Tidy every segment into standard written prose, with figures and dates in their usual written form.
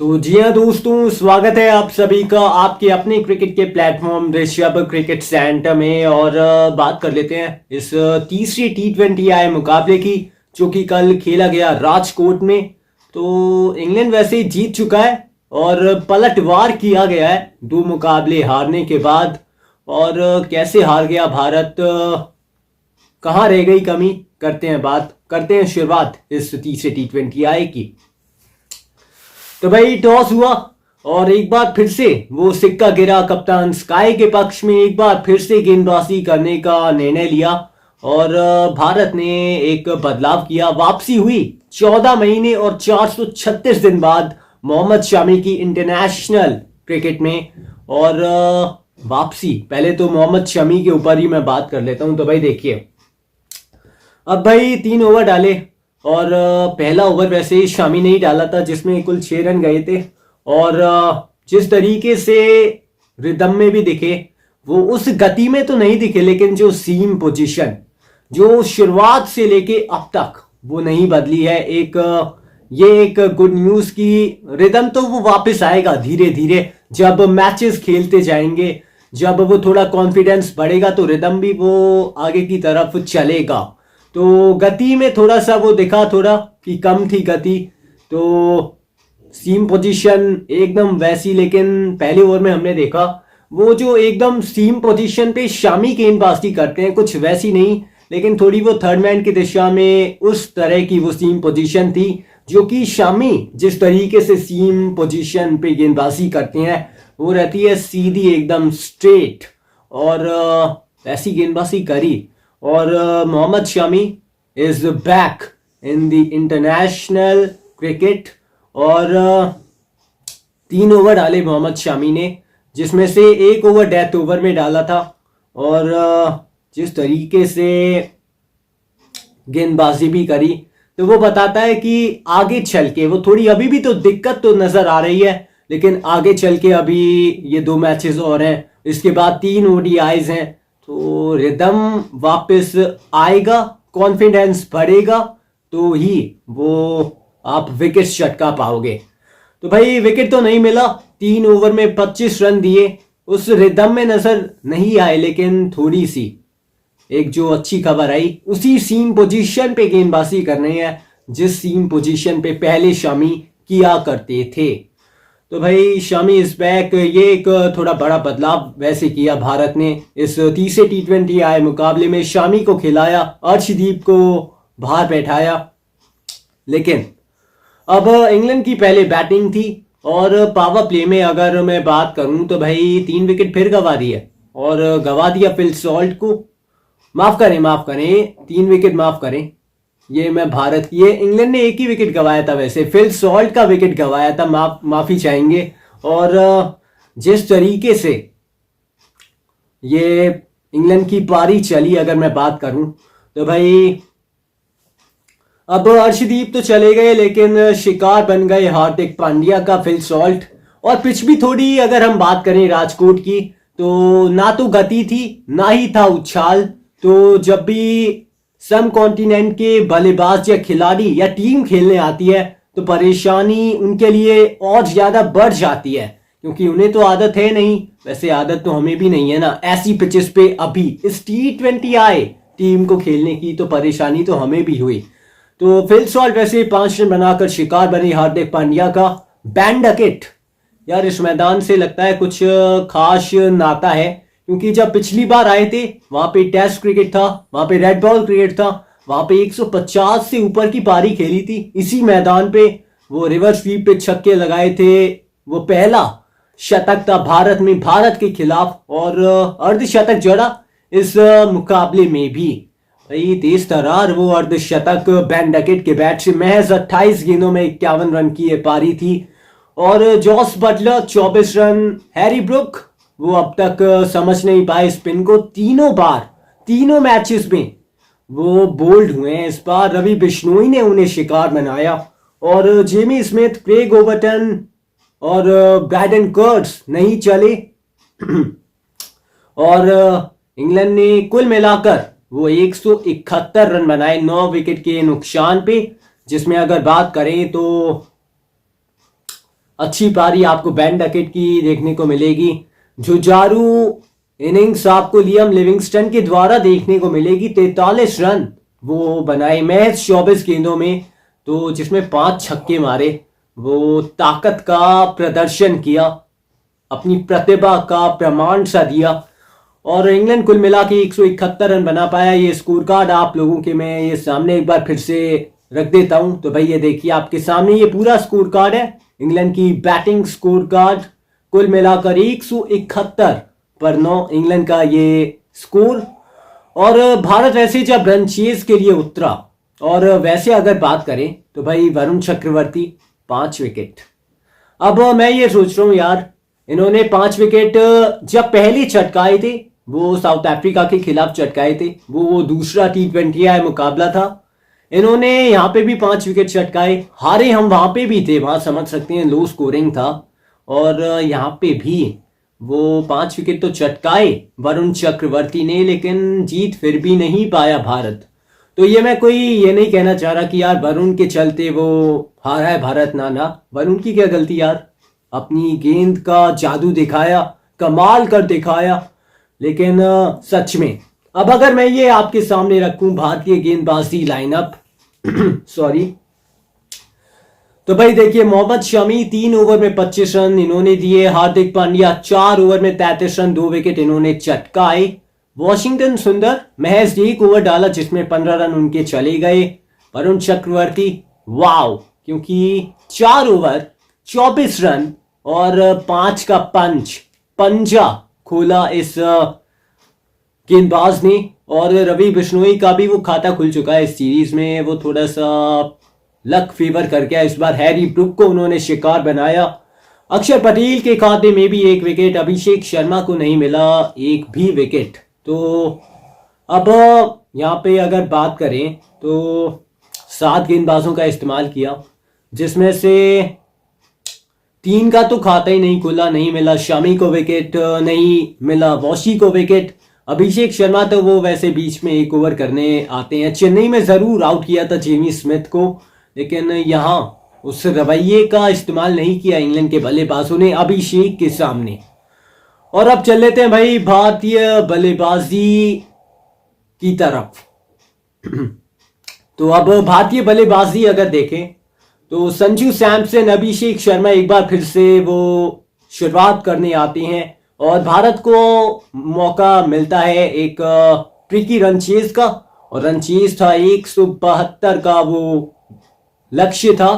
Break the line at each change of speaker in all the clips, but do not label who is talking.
तो जी हाँ दोस्तों, स्वागत है आप सभी का आपके अपने क्रिकेट के प्लेटफॉर्म ऋषभ क्रिकेट सेंटर में। और बात कर लेते हैं इस तीसरी T20I मुकाबले की, जो कि कल खेला गया राजकोट में। तो इंग्लैंड वैसे ही जीत चुका है और पलटवार किया गया है 2 मुकाबले हारने के बाद। और कैसे हार गया भारत, कहाँ रह गई कमी, करते हैं शुरुआत इस तीसरे T20I की। तो भाई टॉस हुआ और एक बार फिर से वो सिक्का गिरा कप्तान स्काई के पक्ष में। एक बार फिर से गेंदबाजी करने का निर्णय लिया और भारत ने एक बदलाव किया। वापसी हुई 14 महीने और 436 दिन बाद मोहम्मद शमी की इंटरनेशनल क्रिकेट में। और वापसी, पहले तो मोहम्मद शमी के ऊपर ही मैं बात कर लेता हूं। तो भाई देखिए, अब भाई 3 ओवर डाले और पहला ओवर वैसे ही शमी ने ही डाला था, जिसमें कुल 6 रन गए थे। और जिस तरीके से रिदम में भी दिखे, वो उस गति में तो नहीं दिखे, लेकिन जो सीम पोजीशन जो शुरुआत से लेके अब तक वो नहीं बदली है। ये एक गुड न्यूज की रिदम तो वो वापस आएगा धीरे धीरे जब मैचेस खेलते जाएंगे। जब वो थोड़ा कॉन्फिडेंस बढ़ेगा तो रिदम भी वो आगे की तरफ चलेगा। तो गति में थोड़ा सा वो दिखा, थोड़ा कि कम थी गति। तो सीम पोजीशन एकदम वैसी, लेकिन पहले ओवर में हमने देखा वो जो एकदम सीम पोजीशन पे शामी गेंदबाजी करते हैं, कुछ वैसी नहीं, लेकिन थोड़ी वो थर्ड मैन की दिशा में उस तरह की वो सीम पोजीशन थी, जो कि शामी जिस तरीके से सीम पोजीशन पे गेंदबाजी करते हैं वो रहती है सीधी एकदम स्ट्रेट। और ऐसी गेंदबाजी करी और Mohammed Shami is back in the international cricket. और 3 ओवर डाले मोहम्मद शमी ने, जिसमें से 1 ओवर डेथ ओवर में डाला था। और जिस तरीके से गेंदबाजी भी करी, तो वो बताता है कि आगे चल के वो थोड़ी, अभी भी तो दिक्कत तो नजर आ रही है, लेकिन आगे चल के अभी ये 2 मैचेस और हैं, इसके बाद 3 ODIs हैं, तो रिदम वापस आएगा, कॉन्फिडेंस बढ़ेगा, तो ही वो आप विकेट चटका पाओगे। तो भाई विकेट तो नहीं मिला, 3 ओवर में 25 रन दिए, उस रिदम में नजर नहीं आए, लेकिन थोड़ी सी एक जो अच्छी खबर आई, उसी सीम पोजीशन पे गेंदबाजी करनी है जिस सीम पोजीशन पे पहले शमी किया करते थे। तो भाई शमी इज बैक। ये एक थोड़ा बड़ा बदलाव वैसे किया भारत ने इस तीसरे T20I मुकाबले में। शमी को खिलाया, अर्शदीप को बाहर बैठाया। लेकिन अब इंग्लैंड की पहले बैटिंग थी और पावर प्ले में अगर मैं बात करूं तो भाई 3 विकेट फिर गवा दिए और गवा दिया फिल सॉल्ट को। माफ करें 3 विकेट माफ करें, ये मैं भारत की, ये इंग्लैंड ने 1 ही विकेट गवाया था, वैसे फिल सॉल्ट का विकेट गवाया था, माफी चाहेंगे। और जिस तरीके से ये इंग्लैंड की पारी चली, अगर मैं बात करूं तो भाई अब अर्शदीप तो चले गए, लेकिन शिकार बन गए हार्दिक पांड्या का फिल सॉल्ट। और पिच भी थोड़ी, अगर हम बात करें राजकोट की, तो ना तो गति थी ना ही था उछाल। तो जब भी सब कॉन्टिनेंट के बल्लेबाज या खिलाड़ी या टीम खेलने आती है तो परेशानी उनके लिए और ज्यादा बढ़ जाती है, क्योंकि उन्हें तो आदत है नहीं, वैसे आदत तो हमें भी नहीं है ना ऐसी पिचेस पे अभी इस T20I टीम को खेलने की, तो परेशानी तो हमें भी हुई। तो फिल सॉल्ट वैसे 5 रन बनाकर शिकार बने हार्दिक पांड्या का। बैन डकेट, यार इस मैदान से लगता है कुछ खास नाता है, क्योंकि जब पिछली बार आए थे वहां पे टेस्ट क्रिकेट था, वहां पे रेड बॉल क्रिकेट था, वहां पे 150 से ऊपर की पारी खेली थी इसी मैदान पे। वो रिवर्स स्वीप पे छक्के लगाए थे, वो पहला शतक था भारत के खिलाफ, और अर्धशतक जड़ा इस मुकाबले में भी। भाई तेज तरार वो अर्धशतक बैन डकेट के बैट से, महज 28 गेंदों में 51 रन की ये पारी थी। और Jos Buttler 24 run, Harry Brook वो अब तक समझ नहीं पाए स्पिन को, तीनों मैचेस में वो बोल्ड हुए हैं। इस बार रवि बिश्नोई ने उन्हें शिकार बनाया, और जेमी स्मिथ, क्रेग ओवरटन और ब्रैडन कर्ट्स नहीं चले। और इंग्लैंड ने कुल मिलाकर वो 171 रन बनाए 9 विकेट के नुकसान पे, जिसमें अगर बात करें तो अच्छी पारी आपको बेन डकेट की देखने को मिलेगी। जुझारू इनिंग्स आपको लियम लिविंगस्टन के द्वारा देखने को मिलेगी। 43 रन वो बनाए महज 24 गेंदों में, तो जिसमें 5 छक्के मारे। वो ताकत का प्रदर्शन किया, अपनी प्रतिभा का प्रमाण सा दिया और इंग्लैंड कुल मिला के 171 रन बना पाया। ये स्कोर कार्ड आप लोगों के मैं ये सामने एक बार फिर से रख देता हूं। तो भाई ये देखिए आपके सामने ये पूरा स्कोर कार्ड है, इंग्लैंड की बैटिंग स्कोर कार्ड। कुल मिलाकर 171 पर 9 इंग्लैंड का ये स्कोर। और भारत वैसे जब रन चेज के लिए उतरा, और वैसे अगर बात करें तो भाई वरुण चक्रवर्ती 5 विकेट। अब मैं ये सोच रहा हूं यार, इन्होंने 5 विकेट जब पहले चटकाए थे, वो साउथ अफ्रीका के खिलाफ चटकाए थे, वो दूसरा T20I मुकाबला था। इन्होंने यहाँ पे भी 5 विकेट चटकाए, हारे हम वहां पे भी थे, वहां समझ सकते हैं लो स्कोरिंग था। और यहाँ पे भी वो 5 विकेट तो चटकाए वरुण चक्रवर्ती ने, लेकिन जीत फिर भी नहीं पाया भारत। तो ये मैं कोई ये नहीं कहना चाह रहा कि यार वरुण के चलते वो हारा है भारत, ना वरुण की क्या गलती यार, अपनी गेंद का जादू दिखाया, कमाल कर दिखाया। लेकिन सच में अब अगर मैं ये आपके सामने रखूं भारतीय गेंदबाजी लाइनअप सॉरी, तो भाई देखिए मोहम्मद शमी 3 ओवर में 25 रन इन्होंने दिए। हार्दिक पांड्या 4 ओवर में 33 रन 2 विकेट इन्होंने चटकाए। वॉशिंगटन सुंदर महज 1 ओवर डाला जिसमें 15 रन उनके चले गए। वरुण चक्रवर्ती वाव, क्योंकि 4 ओवर 24 रन और 5 का पंजा खोला इस गेंदबाज ने। और रवि बिश्नोई का भी वो खाता खुल चुका है इस सीरीज में, वो थोड़ा सा लक फेवर कर गया इस बार। हैरी ब्रुक को उन्होंने शिकार बनाया। अक्षर पटेल के खाते में भी 1 विकेट, अभिषेक शर्मा को नहीं मिला 1 भी विकेट। तो अब यहाँ पे अगर बात करें तो 7 गेंदबाजों का इस्तेमाल किया, जिसमें से 3 का तो खाता ही नहीं खुला, नहीं मिला। शमी को विकेट नहीं मिला, वॉशी को विकेट। अभिषेक शर्मा तो वो वैसे बीच में 1 ओवर करने आते हैं। चेन्नई में जरूर आउट किया था जेमी स्मिथ को, लेकिन यहाँ उस रवैये का इस्तेमाल नहीं किया इंग्लैंड के बल्लेबाजों ने अभिषेक के सामने। और अब चल लेते हैं भाई भारतीय बल्लेबाजी की तरफ। तो अब भारतीय बल्लेबाजी अगर देखें तो संजू सैमसन, अभिषेक शर्मा एक बार फिर से वो शुरुआत करने आते हैं और भारत को मौका मिलता है एक ट्रिकी रन चेज का। और रन चेज था 172 का वो लक्ष्य था,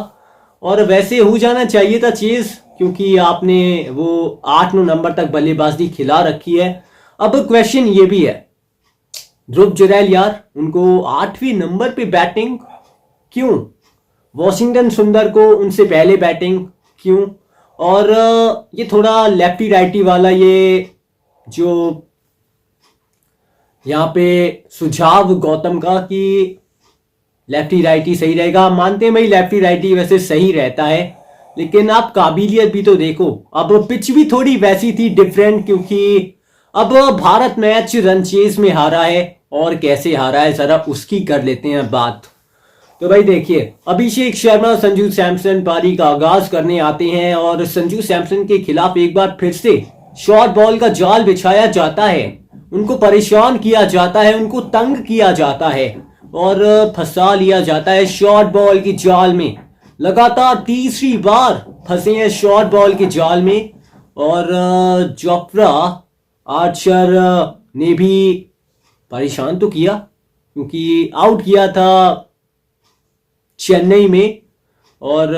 और वैसे हो जाना चाहिए था चेज, क्योंकि आपने वो 8-9 नंबर तक बल्लेबाजी खिला रखी है। अब क्वेश्चन ये भी है, ध्रुव जुरैल यार उनको 8वें नंबर पे बैटिंग क्यों? वॉशिंगटन सुंदर को उनसे पहले बैटिंग क्यों? और ये थोड़ा लेफ्टी राइटी वाला ये जो यहाँ पे सुझाव गौतम का कि लेफ्टी राइटी सही रहेगा, मानते हैं भाई लेफ्टी राइटी वैसे सही रहता है, लेकिन आप काबिलियत भी तो देखो। अब पिच भी थोड़ी वैसी थी डिफरेंट, क्योंकि अब भारत मैच रन चेज में हारा है, और कैसे हारा है जरा उसकी कर लेते हैं बात। तो भाई देखिए अभिषेक शर्मा, संजू सैमसन पारी का आगाज करने आते हैं और संजू सैमसन के खिलाफ एक बार फिर से शॉर्ट बॉल का जाल बिछाया जाता है, उनको परेशान किया जाता है, उनको तंग किया जाता है और फंसा लिया जाता है शॉर्ट बॉल की जाल में। लगातार तीसरी बार फंसे हैं शॉर्ट बॉल के जाल में। और जोफ्रा आर्चर ने भी परेशान तो किया, क्योंकि आउट किया था चेन्नई में और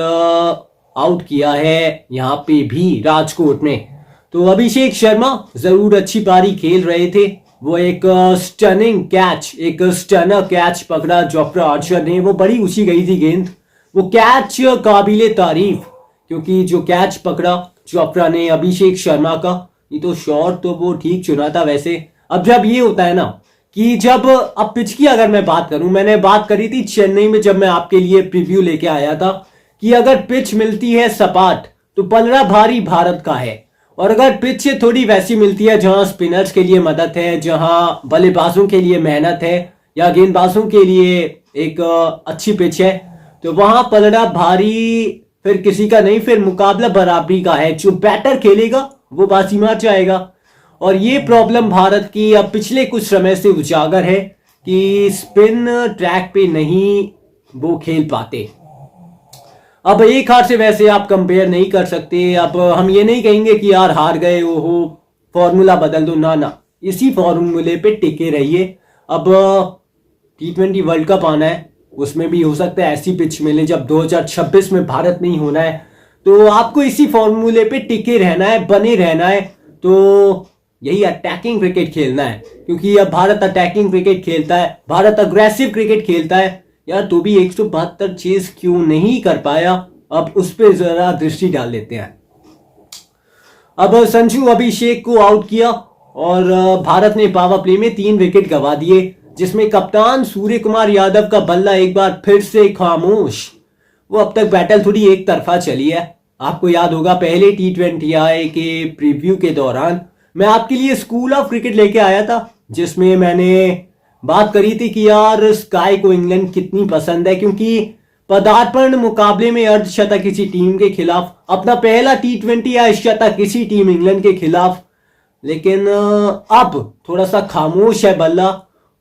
आउट किया है यहाँ पे भी राजकोट में। तो अभिषेक शर्मा जरूर अच्छी पारी खेल रहे थे, वो एक स्टनिंग कैच, एक स्टनर कैच पकड़ा जोफ्रा आर्चर ने, वो बड़ी ऊंची गई थी गेंद, वो कैच काबिले तारीफ, क्योंकि जो कैच पकड़ा जोफ्रा ने अभिषेक शर्मा का, ये तो शॉट तो वो ठीक चुना था वैसे। अब जब ये होता है ना कि जब अब पिच की अगर मैं बात करूं, मैंने बात करी थी चेन्नई में जब मैं आपके लिए प्रीव्यू लेके आया था कि अगर पिच मिलती है सपाट तो पलड़ा भारी भारत का है, और अगर पिच से थोड़ी वैसी मिलती है जहां स्पिनर्स के लिए मदद है, जहां बल्लेबाजों के लिए मेहनत है या गेंदबाजों के लिए एक अच्छी पिच है, तो वहां पलड़ा भारी फिर किसी का नहीं, फिर मुकाबला बराबरी का है। जो बैटर खेलेगा वो बाजी मार जाएगा। और ये प्रॉब्लम भारत की अब पिछले कुछ समय से उजागर है कि स्पिन ट्रैक पे नहीं वो खेल पाते। अब एक हार से वैसे आप कंपेयर नहीं कर सकते। अब हम ये नहीं कहेंगे कि यार हार गए, ओहो फॉर्मूला बदल दो, ना ना, इसी फॉर्मूले पे टिके रहिए। अब T20 वर्ल्ड कप आना है, उसमें भी हो सकता है ऐसी पिच मिले जब 2026 में भारत नहीं होना है, तो आपको इसी फॉर्मूले पे टिके रहना है, बने रहना है। तो यही अटैकिंग क्रिकेट खेलना है, क्योंकि अब भारत अटैकिंग क्रिकेट खेलता है, भारत अग्रेसिव क्रिकेट खेलता है यार। तो भी 172 चेज क्यों नहीं कर पाया, अब उस पर जरा दृष्टि डाल लेते हैं। अब संजू अभिषेक को आउट किया और भारत ने पावर प्ले में 3 विकेट गंवा दिए, जिसमें कप्तान सूर्य कुमार यादव का बल्ला एक बार फिर से खामोश। वो अब तक बैटल थोड़ी एक तरफा चली है। आपको याद होगा पहले T20I के प्रीव्यू के दौरान मैं आपके लिए स्कूल ऑफ क्रिकेट लेके आया था, जिसमें मैंने बात करी थी कि यार स्काई को इंग्लैंड कितनी पसंद है, क्योंकि पदार्पण मुकाबले में अर्धशतक किसी टीम के खिलाफ, अपना पहला T20I शतक किसी टीम इंग्लैंड के खिलाफ। लेकिन अब थोड़ा सा खामोश है बल्ला,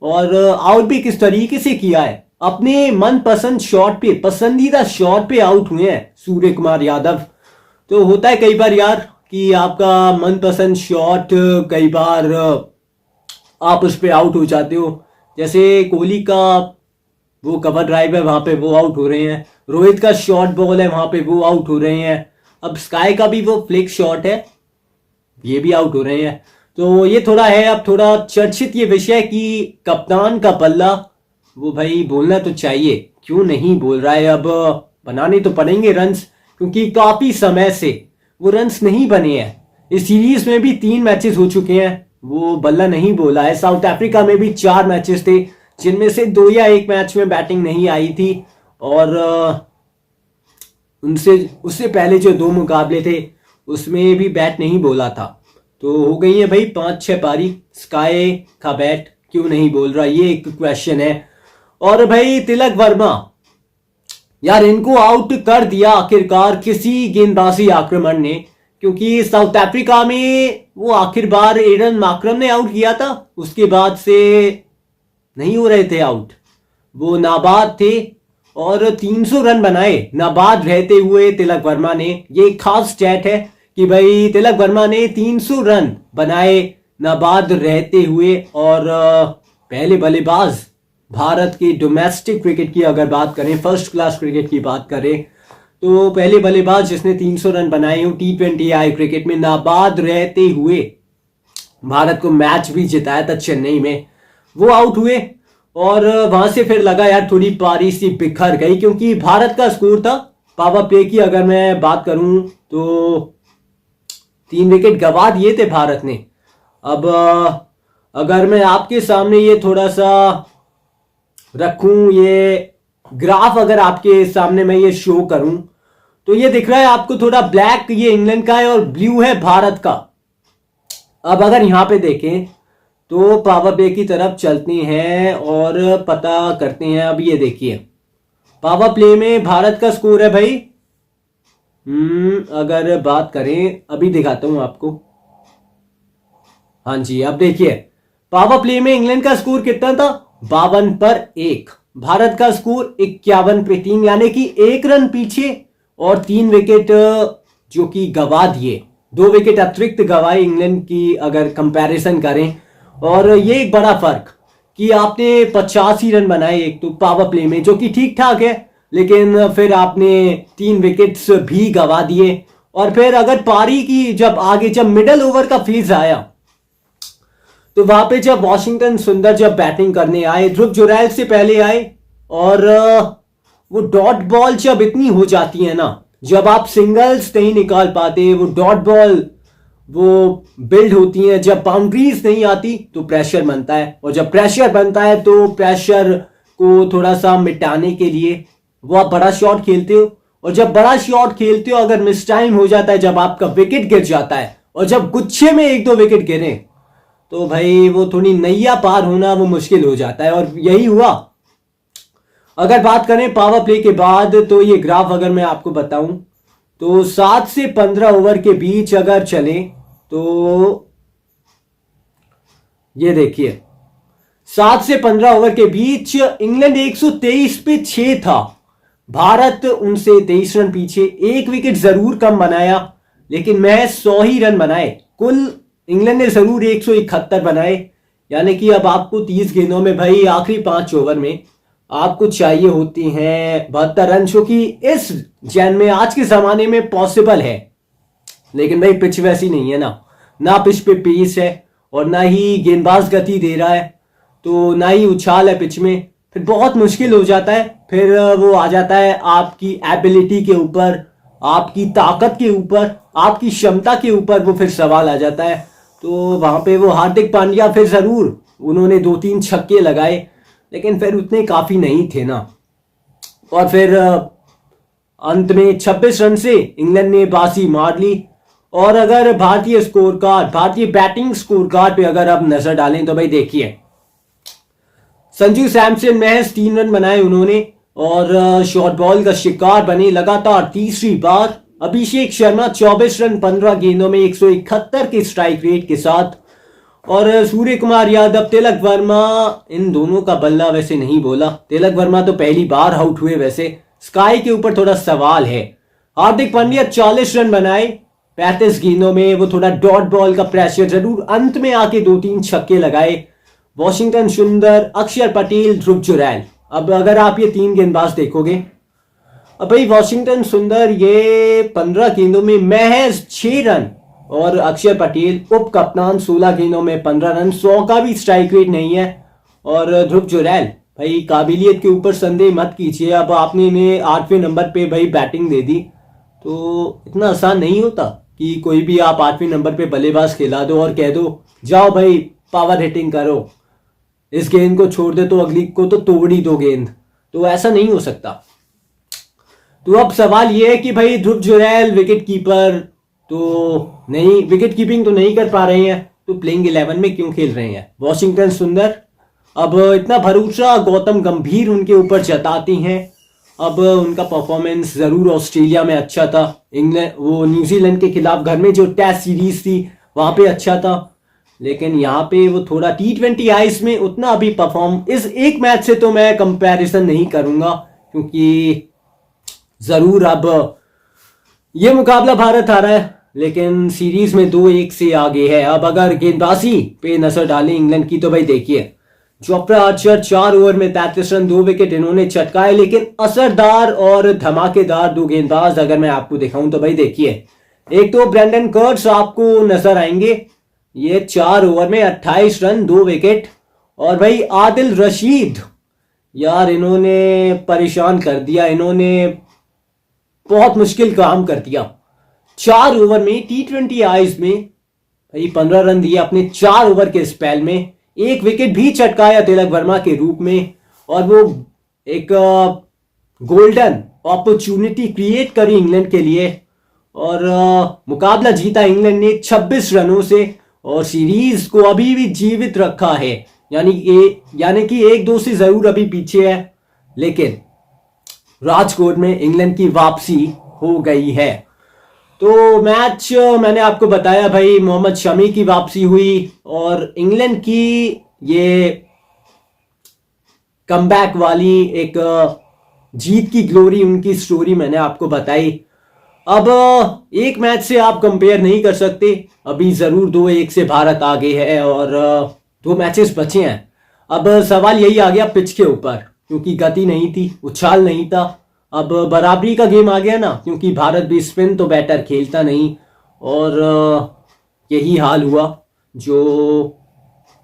और आउट भी किस तरीके से किया है, अपने मनपसंद शॉट पे, पसंदीदा शॉट पे आउट हुए हैं सूर्य कुमार यादव। तो होता है कई बार यार कि आपका मनपसंद शॉट कई बार आप उस पे आउट हो जाते हो। जैसे कोहली का वो कवर ड्राइव है, वहां पे वो आउट हो रहे हैं, रोहित का शॉर्ट बॉल है, वहां पे वो आउट हो रहे हैं, अब स्काई का भी वो फ्लिक शॉट है, ये भी आउट हो रहे हैं। तो ये थोड़ा है अब थोड़ा चर्चित ये विषय कि कप्तान का बल्ला, वो भाई बोलना तो चाहिए, क्यों नहीं बोल रहा है। अब बनाने तो पड़ेंगे रन्स, क्योंकि काफी समय से वो रन्स नहीं बने हैं। इस सीरीज में भी 3 मैचेस हो चुके हैं, वो बल्ला नहीं बोला है। साउथ अफ्रीका में भी 4 मैचेस थे, जिनमें से 2 या 1 मैच में बैटिंग नहीं आई थी, और उनसे उससे पहले जो 2 मुकाबले थे उसमें भी बैट नहीं बोला था। तो हो गई है भाई 5-6 पारी, स्काई का बैट क्यों नहीं बोल रहा, ये एक क्वेश्चन है। और भाई तिलक वर्मा, यार इनको आउट कर दिया आखिरकार किसी गेंदबाजी आक्रमण ने, क्योंकि साउथ अफ्रीका में वो आखिर बार एडन मार्करम ने आउट किया था, उसके बाद से नहीं हो रहे थे आउट, वो नाबाद थे और 300 रन बनाए नाबाद रहते हुए तिलक वर्मा ने। ये एक खास स्टैट है कि भाई तिलक वर्मा ने 300 रन बनाए नाबाद रहते हुए। और पहले बल्लेबाज भारत के डोमेस्टिक क्रिकेट की अगर बात करें, फर्स्ट क्लास क्रिकेट की बात करें, तो पहले बल्लेबाज जिसने 300 रन बनाए हो T20I क्रिकेट में नाबाद रहते हुए, भारत को मैच भी जिताया था चेन्नई में, वो आउट हुए। और वहां से फिर लगा यार थोड़ी पारी सी बिखर गई, क्योंकि भारत का स्कोर था पावर प्ले की अगर मैं बात करूं तो 3 विकेट गंवा दिए थे भारत ने। अब अगर मैं आपके सामने ये थोड़ा सा रखूं, ये ग्राफ अगर आपके सामने मैं ये शो करूं, तो ये दिख रहा है आपको थोड़ा ब्लैक ये इंग्लैंड का है और ब्लू है भारत का। अब अगर यहां पे देखें तो पावर प्ले की तरफ चलते हैं और पता करते हैं। अब ये देखिए पावर प्ले में भारत का स्कोर है भाई, अगर बात करें अभी दिखाता हूं आपको। हाँ जी, अब देखिए पावर प्ले में इंग्लैंड का स्कोर कितना था, 52 पर 1, भारत का स्कोर 51 पे 3, यानी कि 1 रन पीछे और 3 विकेट जो कि गंवा दिए, 2 विकेट अतिरिक्त गंवाए इंग्लैंड की अगर कंपैरिजन करें। और ये एक बड़ा फर्क कि आपने 85 रन बनाए एक तो पावर प्ले में, जो कि ठीक ठाक है, लेकिन फिर आपने 3 विकेट्स भी गंवा दिए। और फिर अगर पारी की जब आगे जब मिडल ओवर का फेज आया, तो वहां पे जब वॉशिंगटन सुंदर जब बैटिंग करने आए, ध्रुव जुरैल से पहले आए, और वो डॉट बॉल जब इतनी हो जाती है ना, जब आप सिंगल्स नहीं निकाल पाते, वो डॉट बॉल वो बिल्ड होती हैं, जब बाउंड्रीज नहीं आती तो प्रेशर बनता है, और जब प्रेशर बनता है तो प्रेशर को थोड़ा सा मिटाने के लिए वो आप बड़ा शॉट खेलते हो। और जब बड़ा शॉट खेलते हो अगर मिस टाइम हो जाता है, जब आपका विकेट गिर जाता है, और जब गुच्छे में 1-2 विकेट गिरे, तो भाई वो थोड़ी नैया पार होना वो मुश्किल हो जाता है, और यही हुआ। अगर बात करें पावर प्ले के बाद, तो ये ग्राफ अगर मैं आपको बताऊं तो 7 से 15 ओवर के बीच अगर चले तो ये देखिए 7 से 15 ओवर के बीच इंग्लैंड 123 पे 6 था, भारत उनसे 23 रन पीछे, एक विकेट जरूर कम बनाया लेकिन महज 100 ही रन बनाए। कुल इंग्लैंड ने जरूर 171 बनाए, यानी कि अब आपको 30 गेंदों में भाई आखिरी 5 ओवर में आपको चाहिए होती हैं 72 रन, जो कि इस जैन में आज के जमाने में पॉसिबल है। लेकिन भाई पिच वैसी नहीं है ना पिच पे पेस है और ना ही गेंदबाज गति दे रहा है, तो ना ही उछाल है पिच में, फिर बहुत मुश्किल हो जाता है। फिर वो आ जाता है आपकी एबिलिटी के ऊपर, आपकी ताकत के ऊपर, आपकी क्षमता के ऊपर वो फिर सवाल आ जाता है। तो वहां पे वो हार्दिक पांड्या फिर जरूर उन्होंने 2-3 छक्के लगाए लेकिन फिर उतने काफी नहीं थे ना, और फिर अंत में 26 रन से इंग्लैंड ने बाजी मार ली। और अगर भारतीय स्कोर कार्ड, भारतीय बैटिंग स्कोर कार्ड पे अगर आप नजर डालें तो भाई देखिए संजू सैमसन महज 3 रन बनाए उन्होंने और शॉर्ट बॉल का शिकार बने लगातार तीसरी बार। अभिषेक शर्मा 24 रन 15 गेंदों में 171 के स्ट्राइक रेट के साथ, और सूर्य कुमार यादव, तिलक वर्मा, इन दोनों का बल्ला वैसे नहीं बोला, तिलक वर्मा तो पहली बार आउट हुए, वैसे स्काई के ऊपर थोड़ा सवाल है। हार्दिक पांड्या 40 रन बनाए 35 गेंदों में, वो थोड़ा डॉट बॉल का प्रेशर जरूर अंत में आके 2-3 छक्के लगाए। वॉशिंगटन सुंदर, अक्षर पटेल, ध्रुव जुरैल। अब अगर आप ये 3 गेंदबाज देखोगे, अब भाई वॉशिंगटन सुंदर ये 15 गेंदों में महज 6 रन, और अक्षर पटेल उप कप्तान 16 गेंदों में 15 रन, 100 का भी स्ट्राइक रेट नहीं है। और ध्रुव जुरैल भाई काबिलियत के ऊपर संदेह मत कीजिए, अब आपने इन्हें 8वें नंबर पे भाई बैटिंग दे दी तो इतना आसान नहीं होता कि कोई भी आप 8वें नंबर पे बल्लेबाज खिला दो और कह दो जाओ भाई पावर हिटिंग करो, इस गेंद को छोड़ दे तो अगली को तो तोड़ ही दो गेंद, तो ऐसा नहीं हो सकता। तो अब सवाल यह है कि भाई ध्रुव जुरैल विकेट कीपर तो नहीं, विकेट कीपिंग तो नहीं कर पा रहे हैं, तो प्लेइंग 11 में क्यों खेल रहे हैं। वॉशिंगटन सुंदर, अब इतना भरोसा गौतम गंभीर उनके ऊपर जताती हैं, अब उनका परफॉर्मेंस जरूर ऑस्ट्रेलिया में अच्छा था, इंग्लैंड वो न्यूजीलैंड के खिलाफ घर में जो टेस्ट सीरीज थी वहां पे अच्छा था, लेकिन यहाँ पे वो थोड़ा T20 आइस में उतना अभी परफॉर्म, इस एक मैच से तो मैं कंपैरिजन नहीं करूंगा क्योंकि जरूर अब ये मुकाबला भारत हारा है लेकिन सीरीज में 2-1 से आगे है। अब अगर गेंदबाजी पे नजर डालें इंग्लैंड की तो भाई देखिए जोफ्रा आर्चर 4 ओवर में 33 रन, 2 विकेट इन्होंने चटकाए, लेकिन असरदार और धमाकेदार 2 गेंदबाज अगर मैं आपको दिखाऊं तो भाई देखिए, एक तो ब्रेंडन कर्ट्स आपको नजर आएंगे, ये 4 ओवर में 28 रन, 2 विकेट, और भाई आदिल रशीद, यार इन्होंने परेशान कर दिया, इन्होंने बहुत मुश्किल काम कर दिया। 4 ओवर में T20 आइज में भाई 15 रन दिए अपने 4 ओवर के स्पेल में, 1 विकेट भी चटकाया तिलक वर्मा के रूप में, और वो एक गोल्डन अपॉर्चुनिटी क्रिएट करी इंग्लैंड के लिए, और मुकाबला जीता इंग्लैंड ने 26 रनों से, और सीरीज को अभी भी जीवित रखा है, यानी कि 1-2 से जरूर अभी पीछे है, लेकिन राजकोट में इंग्लैंड की वापसी हो गई है। तो मैच मैंने आपको बताया भाई, मोहम्मद शमी की वापसी हुई और इंग्लैंड की ये कमबैक वाली एक जीत की ग्लोरी, उनकी स्टोरी मैंने आपको बताई। अब एक मैच से आप कंपेयर नहीं कर सकते, अभी जरूर 2-1 से भारत आगे है और 2 मैचेस बचे हैं। अब सवाल यही आ गया पिच के ऊपर, क्योंकि गति नहीं थी, उछाल नहीं था, अब बराबरी का गेम आ गया ना, क्योंकि भारत भी स्पिन तो बैटर खेलता नहीं, और यही हाल हुआ जो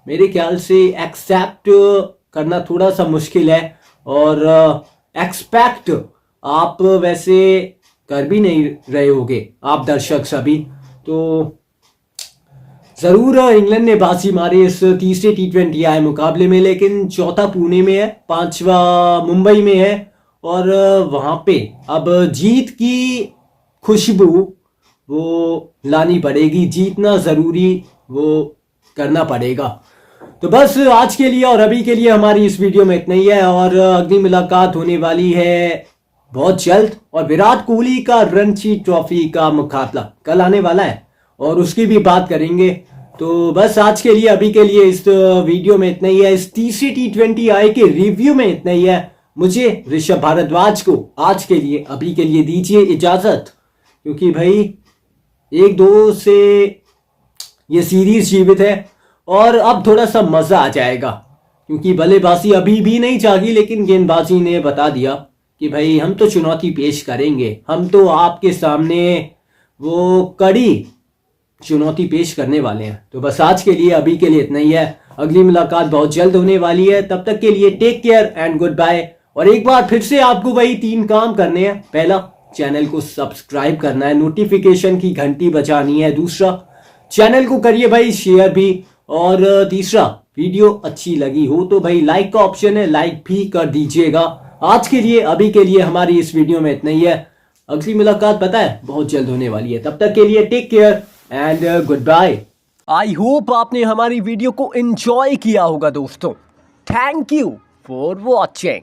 मेरे ख्याल से एक्सेप्ट करना थोड़ा सा मुश्किल है, और एक्सपेक्ट आप वैसे कर भी नहीं रहे होगे आप दर्शक सभी। तो जरूर इंग्लैंड ने बाजी मारी इस तीसरे T20 आए मुकाबले में, लेकिन चौथा पुणे में है, 5वां मुंबई में है, और वहां पे अब जीत की खुशबू वो लानी पड़ेगी, जीतना जरूरी वो करना पड़ेगा। तो बस आज के लिए और अभी के लिए हमारी इस वीडियो में इतना ही है, और अगली मुलाकात होने वाली है बहुत जल्द। और विराट कोहली का रणजी ट्रॉफी का मुकाबला कल आने वाला है और उसकी भी बात करेंगे। तो बस आज के लिए, अभी के लिए इस वीडियो में इतना ही है। इस तीसरी T20I के रिव्यू में इतना ही है। मुझे ऋषभ भारद्वाज को आज के लिए, अभी के लिए दीजिए इजाजत, क्योंकि भाई 1-2 से ये सीरीज जीवित है और अब थोड़ा सा मजा आ जाएगा, क्योंकि बल्लेबाजी अभी भी नहीं जागी, लेकिन गेंदबाजी ने बता दिया कि भाई हम तो चुनौती पेश करेंगे, हम तो आपके सामने वो कड़ी चुनौती पेश करने वाले हैं। तो बस आज के लिए, अभी के लिए इतना ही है। अगली मुलाकात बहुत जल्द होने वाली है, तब तक के लिए take care and goodbye. और एक बार फिर से आपको वही 3 काम करने हैं। पहला, चैनल को सब्सक्राइब करना है, नोटिफिकेशन की घंटी बजानी है। दूसरा, चैनल को करिए भाई शेयर भी। और तीसरा, वीडियो अच्छी लगी हो तो भाई लाइक का ऑप्शन है, लाइक भी कर दीजिएगा। आज के लिए, अभी के लिए हमारी इस वीडियो में इतना ही है। अगली मुलाकात पता है बहुत जल्द होने वाली है। तब तक के लिए take care and goodbye. I hope आपने हमारी वीडियो को एंजॉय किया होगा दोस्तों। Thank you for watching.